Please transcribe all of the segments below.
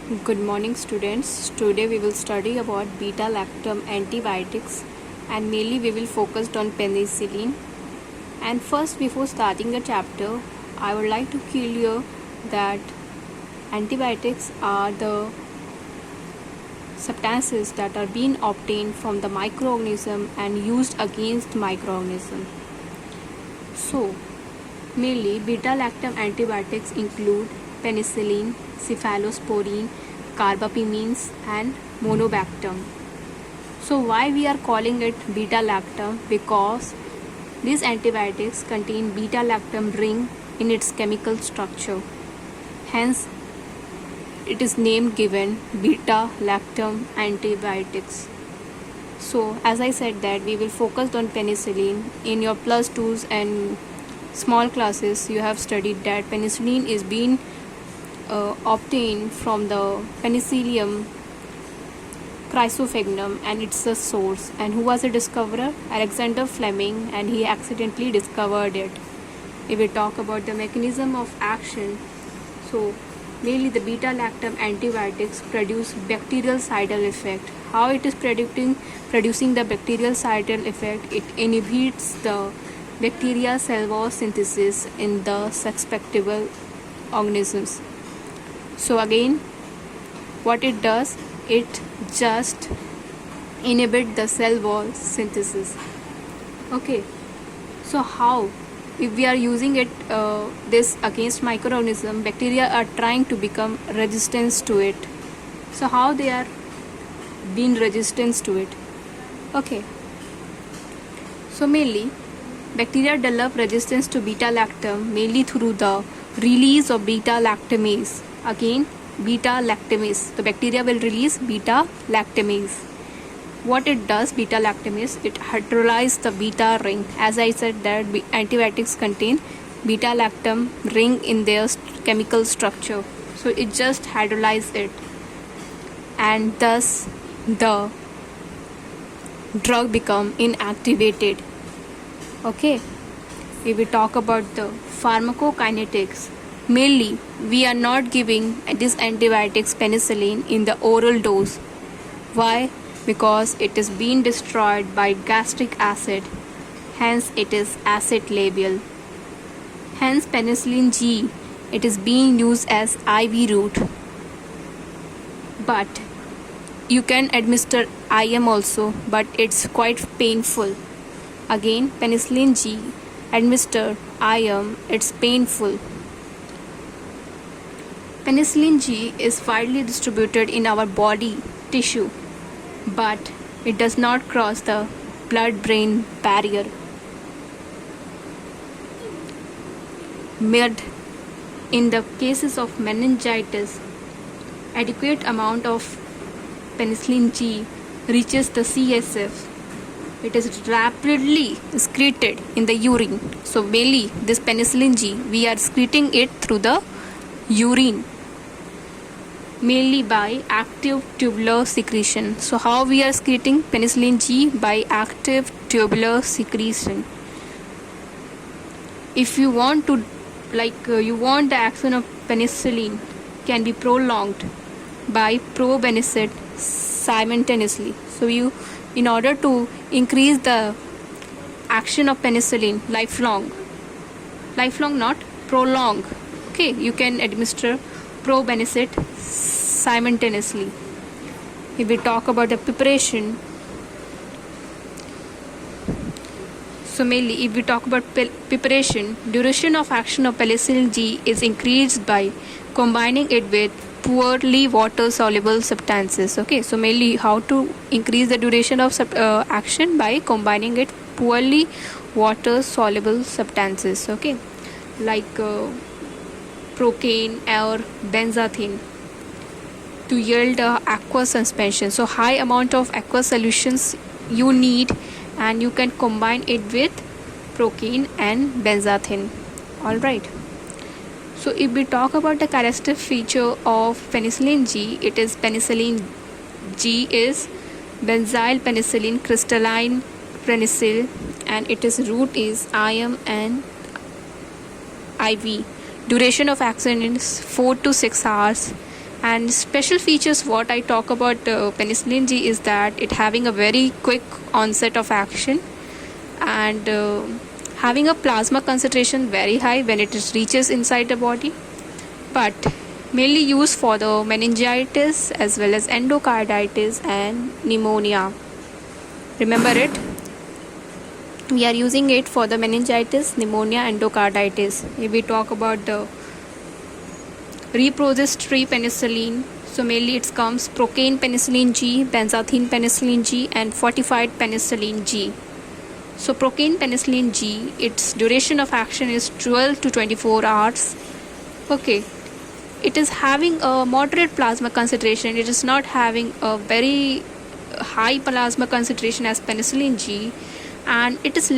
Good morning, students. Today we will study about beta-lactam antibiotics, and mainly we will focus on penicillin. And first, before starting the chapter, I would like to clear that antibiotics are the substances that are being obtained from the microorganism and used against microorganism. So, mainly beta-lactam antibiotics include penicillin, cephalosporin, carbapamines and monobactam. So why we are calling it beta-lactam? Because these antibiotics contain beta-lactam ring in its chemical structure. Hence it is name given beta-lactam antibiotics. So as I said that we will focus on penicillin. In your plus 2s and small classes you have studied that penicillin is being obtained from the Penicillium chrysophagnum, and it's the source. And who was the discoverer? Alexander Fleming, and he accidentally discovered it. If we talk about the mechanism of action, so mainly the beta-lactam antibiotics produce bactericidal effect. How it is producing the bactericidal effect? It inhibits the bacteria cell wall synthesis in the susceptible organisms. So again, what it does, it just inhibit the cell wall synthesis. Okay, so how, if we are using it this against microorganism, bacteria are trying to become resistant to it. So how they are being resistant to it? Okay, so mainly bacteria develop resistance to beta-lactam mainly through the release of beta-lactamase. Again, beta-lactamase. The bacteria will release beta-lactamase. What it does, beta-lactamase, it hydrolyzes the beta ring. As I said that antibiotics contain beta-lactam ring in their chemical structure. So it just hydrolyzes it. And thus the drug become inactivated. Okay, if we talk about the pharmacokinetics, mainly we are not giving this antibiotics penicillin in the oral dose. Why? Because it is being destroyed by gastric acid, hence it is acid labial. Hence penicillin G, it is being used as IV route, but you can administer IM also, but it's quite painful. Again, penicillin G administered IM, it's painful. Penicillin G is widely distributed in our body tissue, but it does not cross the blood-brain barrier. But in the cases of meningitis, adequate amount of penicillin G reaches the CSF. It is rapidly excreted in the urine. So mainly this penicillin G, we are excreting it through the urine, mainly by active tubular secretion. So how we are excreting penicillin G? By active tubular secretion. If you want to, you want the action of penicillin can be prolonged by probenecid simultaneously. So you, in order to increase the action of penicillin lifelong not prolong, okay, you can administer probenecid simultaneously. If we talk about the preparation, so mainly if we talk about preparation, duration of action of penicillin G is increased by combining it with poorly water soluble substances. Okay, so mainly how to increase the duration of action? By combining it poorly water soluble substances, okay, like procaine or benzathine, to yield aqueous suspension. So high amount of aqueous solutions you need, and you can combine it with procaine and benzathine. All right. So if we talk about the characteristic feature of penicillin G, it is penicillin G is benzyl penicillin crystalline penicillin, and its route is IM and IV. Duration of action is 4 to 6 hours. And special features what I talk about penicillin G is that it having a very quick onset of action, and having a plasma concentration very high when it reaches inside the body, but mainly used for the meningitis as well as endocarditis and pneumonia. Remember it? We are using it for the meningitis, pneumonia, endocarditis. If we talk about the repository penicillin, so mainly it comes procaine penicillin G, benzathine penicillin G, and fortified penicillin G. So procaine penicillin G, its duration of action is 12 to 24 hours. Okay, it is having a moderate plasma concentration. It is not having a very high plasma concentration as penicillin G, and it is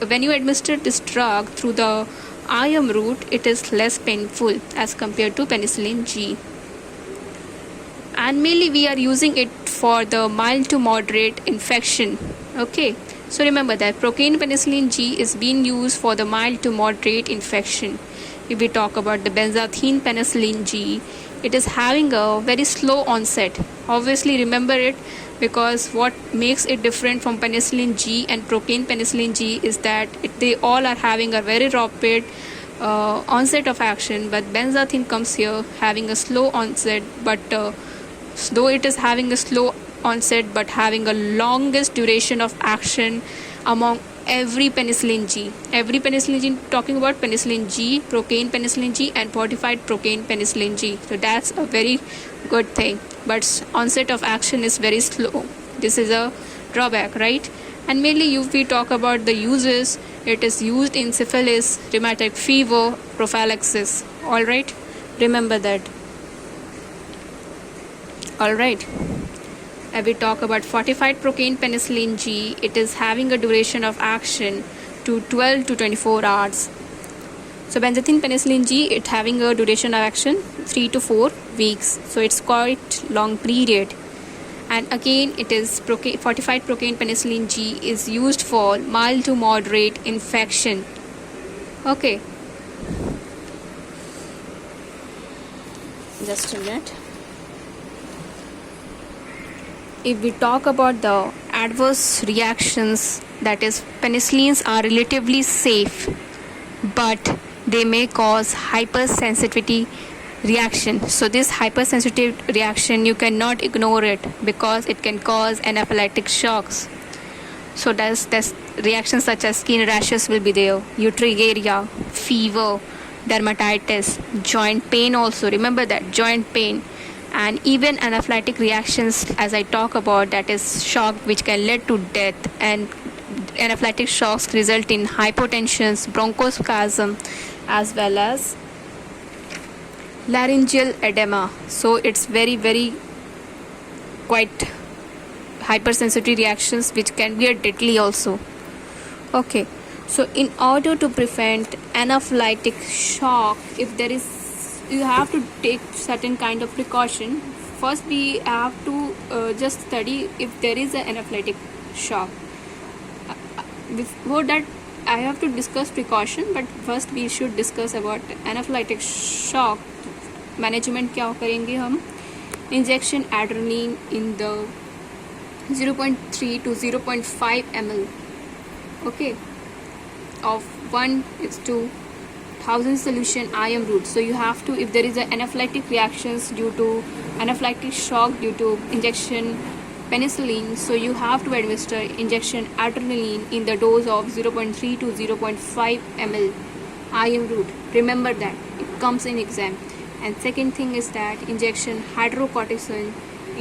when you administer this drug through the IM route, it is less painful as compared to penicillin G. And mainly we are using it for the mild to moderate infection. Okay, so remember that procaine penicillin G is being used for the mild to moderate infection. If we talk about the benzathine penicillin G, it is having a very slow onset. Obviously remember it, because what makes it different from penicillin G and procaine penicillin G is that they all are having a very rapid onset of action, but benzathine comes here having a slow onset, but though it is having a slow onset but having a longest duration of action among every penicillin G. Every penicillin G, talking about penicillin G, procaine penicillin G, and fortified procaine penicillin G. So that's a very good thing, but onset of action is very slow. This is a drawback, right? And mainly if we talk about the uses, it is used in syphilis, rheumatic fever, prophylaxis. Alright, remember that. Alright, we talk about fortified procaine penicillin G, it is having a duration of action to 12 to 24 hours. So benzathine penicillin G, it having a duration of action 3 to 4 weeks. So it's quite long period. And again, it is fortified procaine penicillin G is used for mild to moderate infection. Okay. Just a minute. If we talk about the adverse reactions, that is, penicillins are relatively safe, but they may cause hypersensitivity reaction. So this hypersensitive reaction, you cannot ignore it, because it can cause anaphylactic shocks. So there's reactions such as skin rashes will be there, urticaria, fever, dermatitis, joint pain also. Remember that, joint pain. And even anaphylactic reactions, as I talk about, that is shock which can lead to death, and anaphylactic shocks result in hypotension, bronchospasm, as well as laryngeal edema. So it's very, very quite hypersensitive reactions which can be deadly also. Okay, so in order to prevent anaphylactic shock, if there is, you have to take certain kind of precaution. First we have to just study if there is an anaphylactic shock. Before that I have to discuss precaution, but first we should discuss about anaphylactic shock management. क्या करेंगे हम? Injection adrenaline in the 0.3 to 0.5 ml, okay, of 1:1000 solution IM route. So you have to, if there is an anaphylactic reactions due to anaphylactic shock due to injection penicillin, so you have to administer injection adrenaline in the dose of 0.3 to 0.5 ml IM route. Remember that, it comes in exam. And second thing is that injection hydrocortisone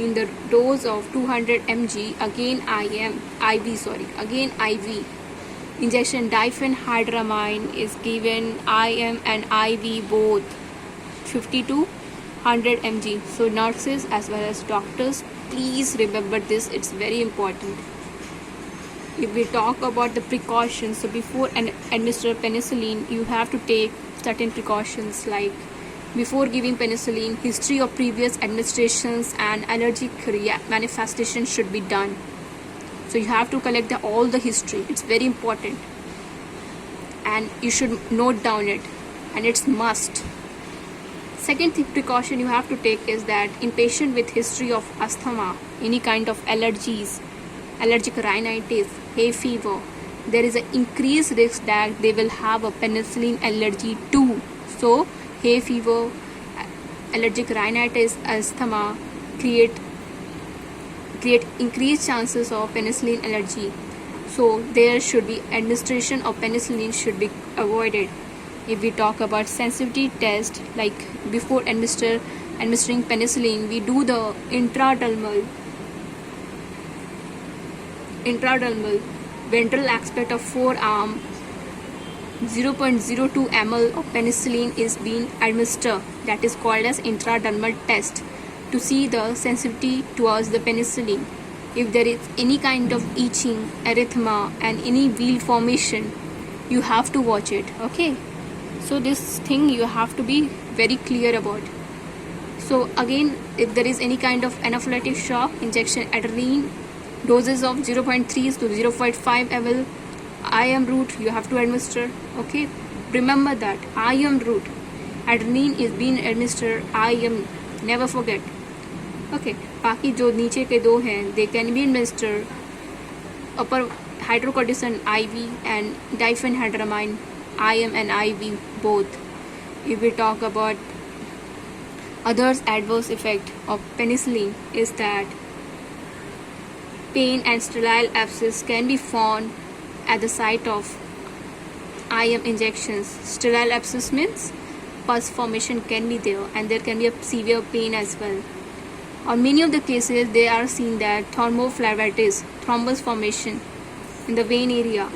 in the dose of 200 mg, again IV. Injection diphenhydramine is given IM and IV both 50 to 100 mg. So nurses as well as doctors, please remember this, it's very important. If we talk about the precautions, so before administer penicillin, you have to take certain precautions, like before giving penicillin, history of previous administrations and allergic manifestation should be done. So you have to collect all the history, it's very important, and you should note down it, and it's must. Second precaution you have to take is that in patient with history of asthma, any kind of allergies, allergic rhinitis, hay fever, there is an increased risk that they will have a penicillin allergy too. So hay fever, allergic rhinitis, asthma create increased chances of penicillin allergy. So there should be administration of penicillin should be avoided. If we talk about sensitivity test, like before administering penicillin, we do the intradermal ventral aspect of forearm. 0.02 ml of penicillin is being administered. That is called as intradermal test to see the sensitivity towards the penicillin. If there is any kind of itching, erythema and any wheal formation, you have to watch it. Okay, so this thing you have to be very clear about. So again, if there is any kind of anaphylactic shock, injection adrenaline, doses of 0.3 to 0.5 ml IM route you have to administer. Okay, remember that IM route, adrenaline is being administered IM, never forget. Okay, बाकी जो नीचे के दो हैं, they can be administered upper hydrocortisone IV and diphenhydramine IM and IV both. If we talk about others adverse effect of penicillin is that pain and sterile abscess can be found at the site of IM injections. Sterile abscess means pus formation can be there and there can be a severe pain as well. On many of the cases, they are seen that thrombophlebitis, thrombus formation in the vein area.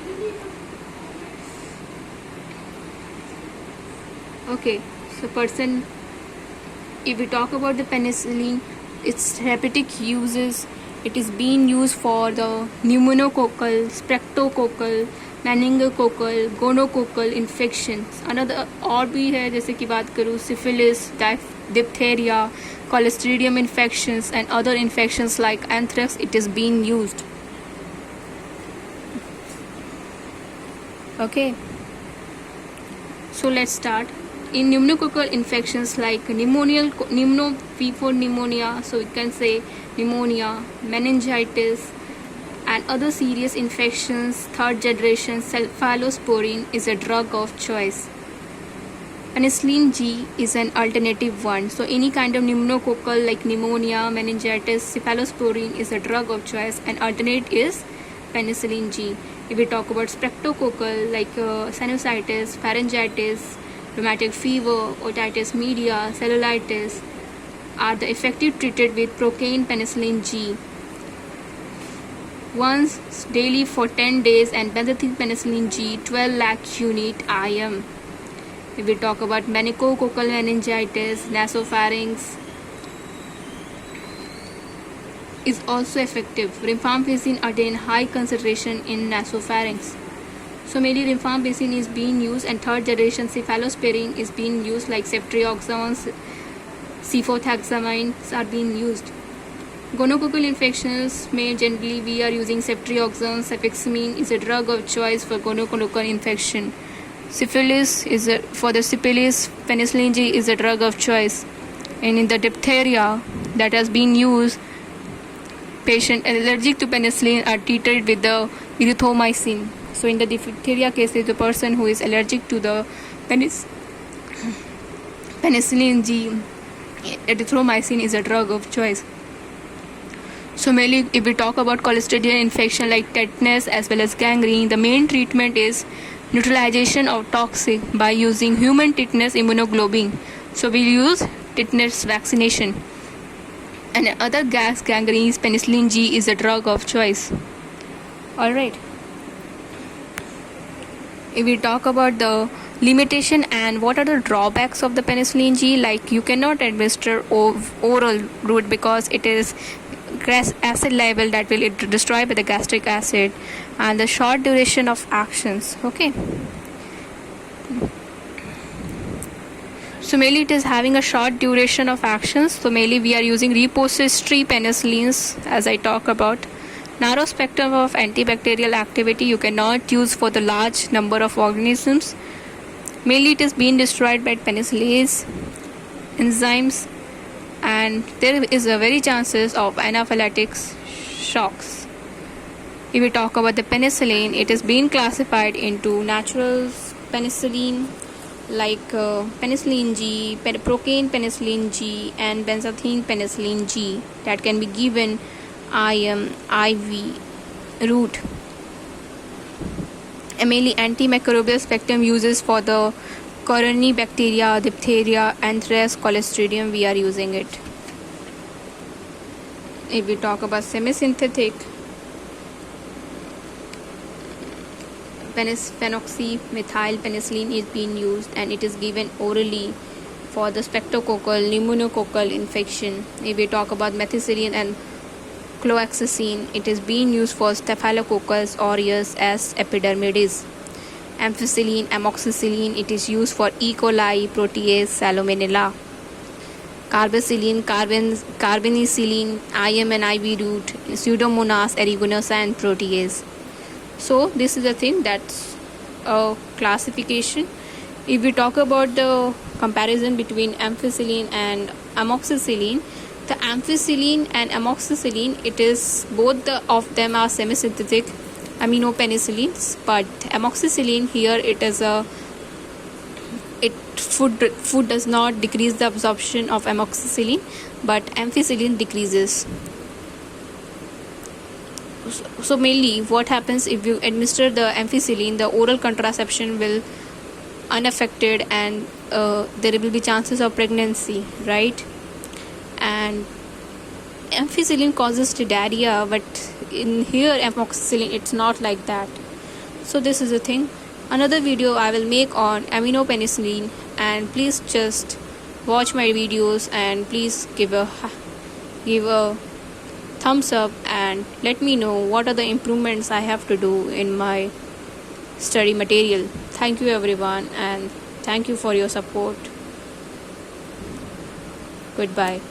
Okay, so person, if we talk about the penicillin, its therapeutic uses, it is being used for the pneumococcal, streptococcal, meningococcal, gonococcal infections. Another और भी है, जैसे कि बात करूँ syphilis, diphtheria, Clostridium infections and other infections like anthrax, it is being used. Okay, so let's start. In pneumococcal infections like pneumonia, so we can say pneumonia, meningitis and other serious infections, third generation cephalosporin is a drug of choice. Penicillin G is an alternative one. So any kind of pneumococcal like pneumonia, meningitis, cephalosporin is a drug of choice and alternate is penicillin G. If we talk about streptococcal like sinusitis, pharyngitis, rheumatic fever, otitis media, cellulitis are the effective treated with procaine penicillin G. Once daily for 10 days and benzathine penicillin G 12 lakh unit IM. If we talk about meningococcal meningitis, nasopharynx is also effective. Rifampicin attain high concentration in nasopharynx. So mainly rifampicin is being used and third generation cephalosporin is being used like ceftriaxone, cefotaxamines are being used. Gonococcal infections may generally we are using ceftriaxone, cefiximine is a drug of choice for gonococcal infection. Syphilis is for the syphilis, penicillin G is a drug of choice. And in the diphtheria that has been used, patients allergic to penicillin are treated with the erythromycin. So in the diphtheria case, the person who is allergic to the penicillin G, erythromycin is a drug of choice. So mainly if we talk about Clostridium infection like tetanus as well as gangrene, the main treatment is neutralization of toxic by using human tetanus immunoglobulin. So we use tetanus vaccination. And other gas gangrenes, penicillin G is a drug of choice. Alright. If we talk about the limitation and what are the drawbacks of the penicillin G, like you cannot administer oral route because it is acid level that will destroy by the gastric acid and the short duration of actions. Okay, so mainly it is having a short duration of actions. So mainly we are using repository penicillins as I talk about. Narrow spectrum of antibacterial activity you cannot use for the large number of organisms. Mainly it is being destroyed by penicillins enzymes, and there is a very chances of anaphylactic shocks. If we talk about the penicillin, it is being classified into natural penicillin like penicillin G, procaine penicillin G, and benzathine penicillin G that can be given IM, IV route. Mainly antimicrobial spectrum uses for the coronary bacteria, diphtheria, anthrax, clostridium, we are using it. If we talk about semi-synthetic, phenoxymethyl penicillin is being used, and it is given orally for the streptococcal, pneumococcal infection. If we talk about methicillin and cloxacin, it is being used for staphylococcus aureus as epidermidis. Ampicillin, amoxicillin, it is used for E. coli, protease, salmonella. Carbacillin, carbonicillin, IM and IV route, Pseudomonas aeruginosa, and protease. So this is the thing, that's a classification. If we talk about the comparison between ampicillin and amoxicillin, the ampicillin and amoxicillin, it is both of them are semi-synthetic aminopenicillins, but amoxicillin here food does not decrease the absorption of amoxicillin, but ampicillin decreases. So mainly what happens if you administer the ampicillin, the oral contraception will unaffected, and there will be chances of pregnancy, right? And ampicillin causes diarrhea, but in here amoxicillin, it's not like that. So this is the thing. Another video I will make on aminopenicillin, and please just watch my videos, and please give a thumbs up and let me know what are the improvements I have to do in my study material. Thank you everyone, and thank you for your support. Goodbye.